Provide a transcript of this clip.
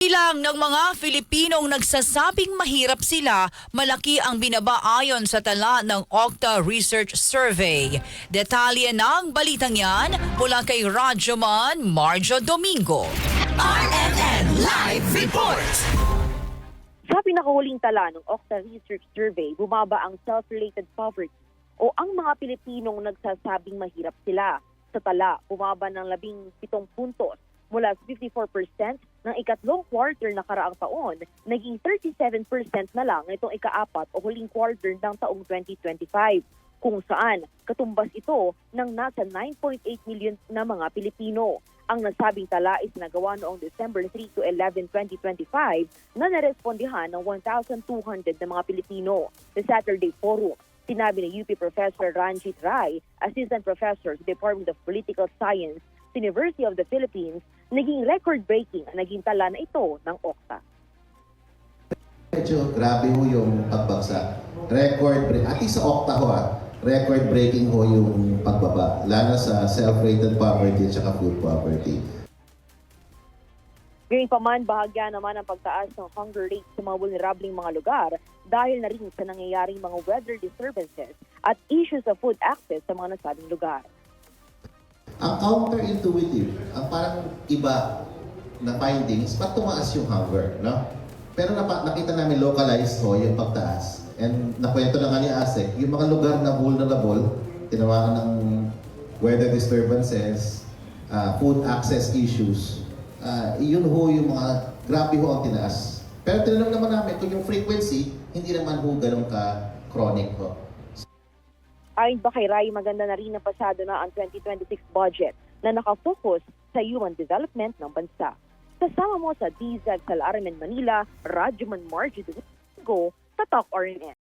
Bilang ng mga Filipinong nagsasabing mahirap sila, malaki ang binaba ayon sa tala ng Okta Research Survey. Detalye ng balitang yan mula kay Radyoman Marjo Domingo. RMN Live Report! Sa pinakahuling tala ng Okta Research Survey, bumaba ang self-related poverty o ang mga Pilipinong nagsasabing mahirap sila. Sa tala, bumaba ng 17 puntos mula sa 54% ng ikatlong quarter na karaang taon, naging 37% na lang itong ikaapat o huling quarter ng taong 2025, kung saan katumbas ito ng nasa 9.8 million na mga Pilipino. Ang nasabing tala ay sinagawa noong December 3 to 11, 2025 na narespondihan ng 1,200 na mga Pilipino. Sa Saturday Forum, sinabi ni UP Professor Ranjit Rai, Assistant Professor sa Department of Political Science, University of the Philippines, naging record-breaking ang naging tala na ito ng Okta. Medyo grabe ho yung pagbagsak. At sa Okta ho record-breaking ho yung pagbaba, lalo sa self-rated poverty at saka food poverty. Gayunpaman, bahagya naman ang pagtaas ng hunger rate sa mga vulnerableng mga lugar dahil na rin sa nangyayaring mga weather disturbances at issues of food access sa mga nasabing lugar. Ang counterintuitive, ang parang iba na findings, ba't tumaas yung hunger, no? Pero nakita namin localized ho yung pagtaas. And nakwento na nga ni ASEC, yung mga lugar na vulnerable, tinawagan ng weather disturbances, food access issues, yun ho yung mga grabe ho ang tinaas. Pero tinanong naman namin kung yung frequency, hindi naman ho ganun ka-chronic ho. Ayon pa kay Rai, maganda na rin na pasado na ang 2026 budget na nakafocus sa human development ng bansa. Kasama mo sa DZAG sa RMN Manila, Radyoman Marjo Domingo, sa Talk RMN.